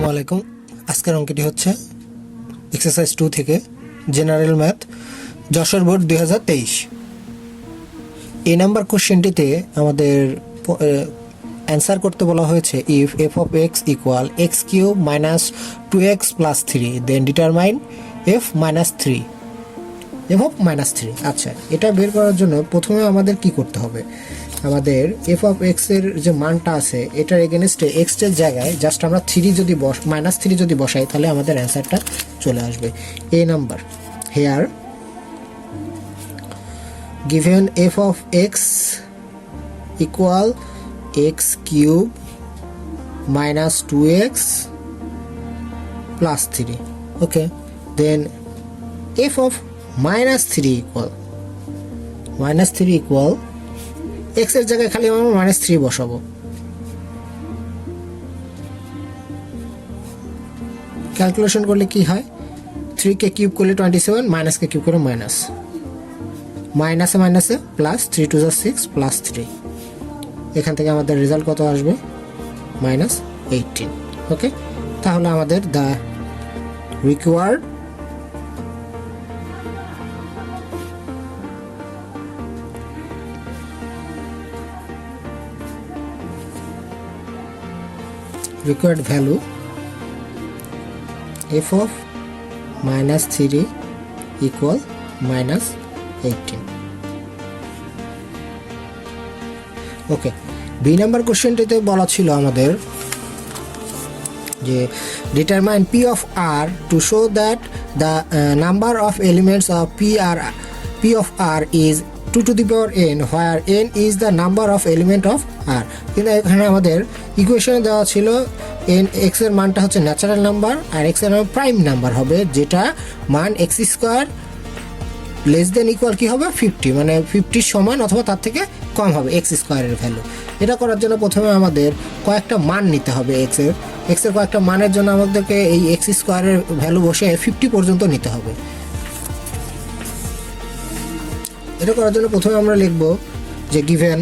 আসসালামু আলাইকুম। আজকের অঙ্কটি হচ্ছে এক্সারসাইজ 2 থেকে জেনারেল ম্যাথ যশোর বোর্ড 2023। এই নাম্বার কোশ্চেনটিতে আমাদের অ্যান্সার করতে বলা হয়েছে if F of X equal X cube minus 2x plus 3 then determine F minus 3 F of minus 3। আচ্ছা, এটা বের করার জন্য প্রথমে আমাদের কি করতে হবে? আমাদের এফ অফ এক্স এর যে মানটা আছে এটার এগেনস্টে এক্স এর জায়গায় জাস্ট আমরা মাইনাস 3 যদি বসাই তাহলে আমাদের অ্যান্সারটা চলে আসবে। A number here given f of x equal x cube minus 2x plus 3. Okay, then f of minus 3 equal x এর জায়গায় খালি আমরা মাইনাস 3 বসাবো। ক্যালকুলেশন করলে কি হয়? 3 কে কিউব করলে 27, মাইনাস কে কিউব করে মাইনাস, মাইনাসে মাইনাসে প্লাস, 3 টু 6 প্লাস 3। এখান থেকে আমাদের রেজাল্ট কত আসবে? মাইনাস 18। ওকে, তাহলে আমাদের the required value f of minus 3 equal minus 18. Okay, B number কোশ্চেনটিতে বলা ছিল আমাদের যে determine p of r to show that the number of elements of p of r is 2 to the power n where n is the number of element of r। কিন্তু এখানে আমাদের ইকুয়েশনে দেওয়া ছিল n x এর মানটা হচ্ছে natural number আর x এর মান প্রাইম নাম্বার হবে, যেটা মান x square less than equal কি হবে 50, মানে 50 সমান অথবা তার থেকে কম হবে x স্কয়ারের ভ্যালু। এটা করার জন্য প্রথমে আমাদের কয়েকটা মান নিতে হবে x এর কয়েকটা মানের জন্য আমাদেরকে এই x স্কয়ারের ভ্যালু বসে 50 পর্যন্ত নিতে হবে। এটা করার জন্য প্রথমে আমরা লিখব যে given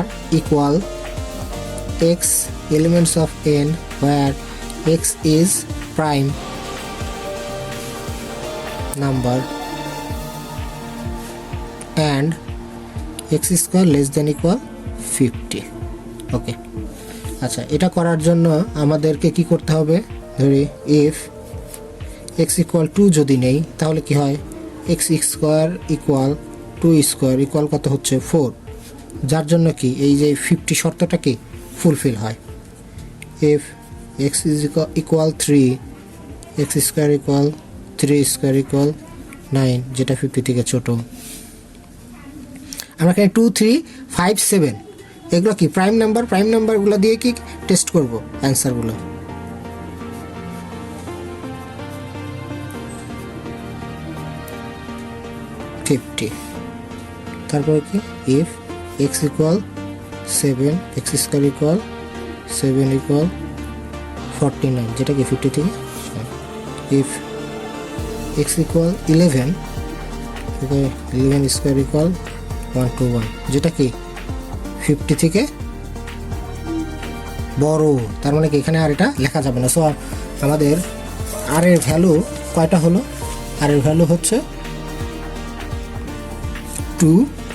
r equal x elements of n where x is prime number and x square less than equal 50. ওকে, আচ্ছা, এটা করার জন্য আমাদেরকে কি করতে হবে? ধরি if x equal 2 যদি নেই তাহলে কি হয়? x square equal 2 square equal কত হচ্ছে 4, যার জন্য কি এই যে 50 শর্তটা কি ফুলফিল হয়। if x is equal 3 x square equal 3 square equal 9, যেটা 50 থেকে ছোট। আমরা এখানে 2 3 5 7 এগুলো কি প্রাইম নাম্বারগুলো দিয়ে কি টেস্ট করব অ্যান্সারগুলো। তারপরে কি if x equal 7 x square equal 7 equal 49, যেটা কি 50 থেকে। if x equal 11 square equal 121, যেটা কি 50 থেকে বড়, তার মানে কি এখানে আর এটা লেখা যাবে না। সো আমাদের আর এর ভ্যালু কয়টা হলো? আর এর ভ্যালু হচ্ছে 2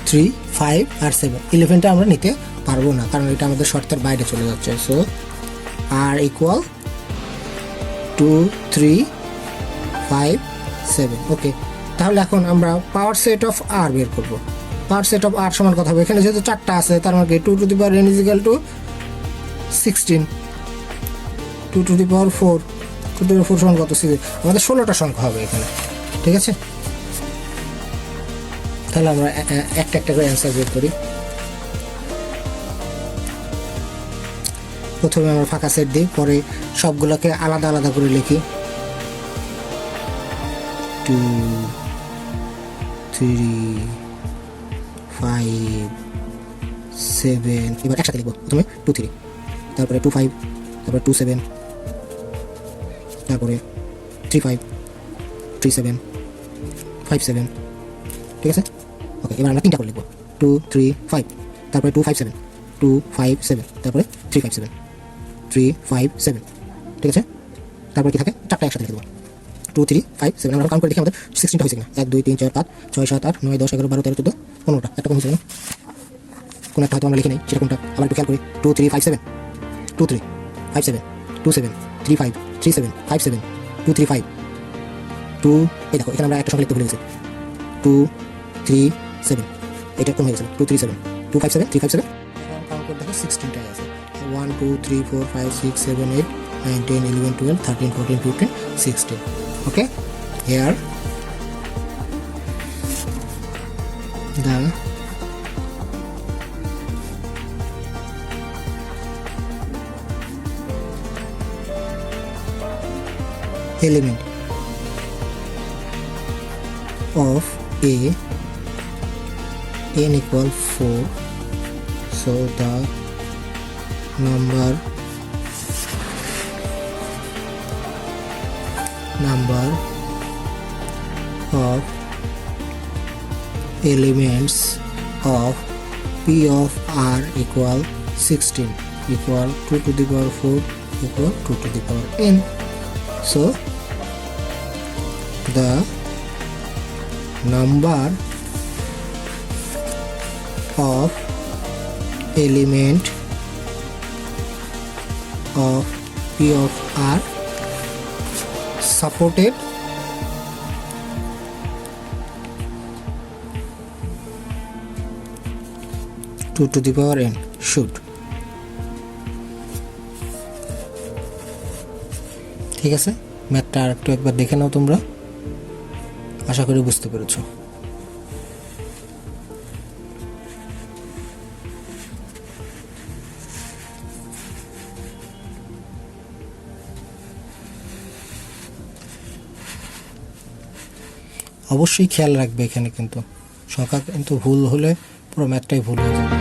3 5 আর 7। 11টা আমরা নিতে পারবো না কারণ এটা আমাদের শর্তের বাইরে চলে যাচ্ছে। সো আর ইকুয়াল 2 3 5 7। ওকে, তাহলে এখন আমরা পাওয়ার সেট অফ আর বের করব। পাওয়ার সেট অফ আর সমান কথা হবে, এখানে যেহেতু 4টা আছে তার মানে 2 to the power n equal to 16, 2 to the power 4, 2 to the power 4 সমান কত? আমাদের 16টা সংখ্যা হবে এখানে, ঠিক আছে? তাহলে আমরা একটা একটা করে অ্যান্সার বের করি। প্রথমে আমরা ফাঁকা সেট দিই, পরে সবগুলোকে আলাদা আলাদা করে লিখি। 2 3 5 7, এবার একসাথে লিখবো। প্রথমে 2 3, তারপরে 2 5, তারপরে 2 7, তারপরে 3 5 3 7 7 ঠিক আছে। ওকে, এবার আমরা 3টা করে লিখবো 2 3 5, তারপরে 2 5 7 2 5 7, তারপরে 3 5 7 3 5 7 ঠিক আছে। তারপরে কি থাকে, 4টা একসাথে লিখে দেবো 2 3 5 7। আমরা কাউন্ট করে দেখি আমাদের 16টা হয়েছে কিনা। 1 2 3 4 5 6 7 8 9 10 11 12 13 14 15টা। একটা কম হয়েছে না, কোন একটা হয়তো আমরা লিখে নেই, সেটা কোনটা আবার একটু খেয়াল করি। 2 3 5 7 2 3 5 7 2 7 3 5 3 7 5 7 2 3 5 2। এই দেখো এখানে আমরা একটা সংখ্যা লিখতে ভুলে গেছি 2 3 7, এটা কোন হয়ে গেছে 2 3 7 2 5 7 3 5 7। এখন কাউন্ট করে দেখো 16টা আছে 1 2 3 4 5 6 7 8 9 10 11 12 13 14 15 16। okay, here the element of a n equal 4, so the number of elements of p of r equal 16 equal 2 to the power 4 equal 2 to the power n. So the number of element of p of r supported to the power n should. ঠিক আছে, ম্যাথটা আর একটু একবার দেখে নাও তোমরা, আশা করি বুঝতে পেরেছো। অবশ্যই খেয়াল রাখবে এখানে কিন্তু সংখ্যা কিন্তু ভুল হলে পুরো ম্যাথটাই ভুল হয়ে যাবে।